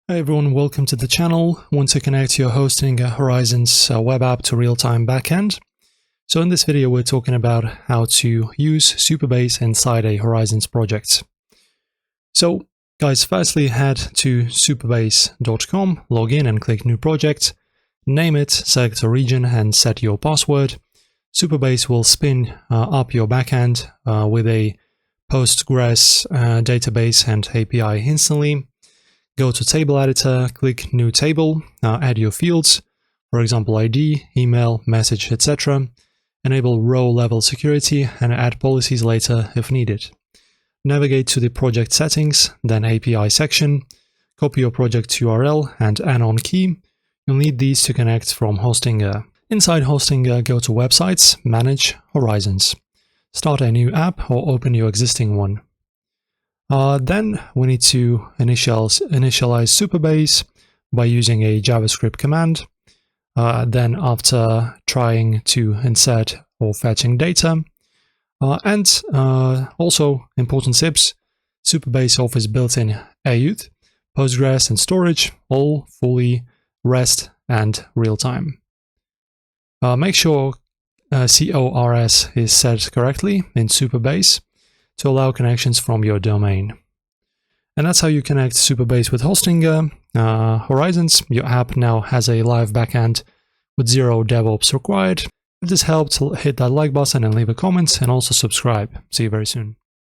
Hey everyone, welcome to the channel. Want to connect your hosting Horizon's web app to real-time backend. So in this video, we're talking about how to use Supabase inside a Horizon's project. So guys, firstly head to supabase.com, log in and click New Project, name it, select a region and set your password. Supabase will spin up your backend with a Postgres database and API instantly. Go to Table Editor, click New Table, add your fields, for example ID, email, message, etc. Enable row-level security and add policies later if needed. Navigate to the project settings, then API section, copy your project URL and anon key. You'll need these to connect from Hostinger. Inside Hostinger, go to Websites, Manage, Horizons. Start a new app or open your existing one. Then we need to initialize Supabase by using a JavaScript command. Then after trying to insert or fetching data. Also important tips, Supabase offers built-in auth, Postgres and storage, all fully REST and real-time. Make sure CORS is set correctly in Supabase to allow connections from your domain. And that's how you connect Supabase with Hostinger. Horizons, your app now has a live backend with zero DevOps required. If this helped, hit that like button and leave a comment, and also subscribe. See you very soon.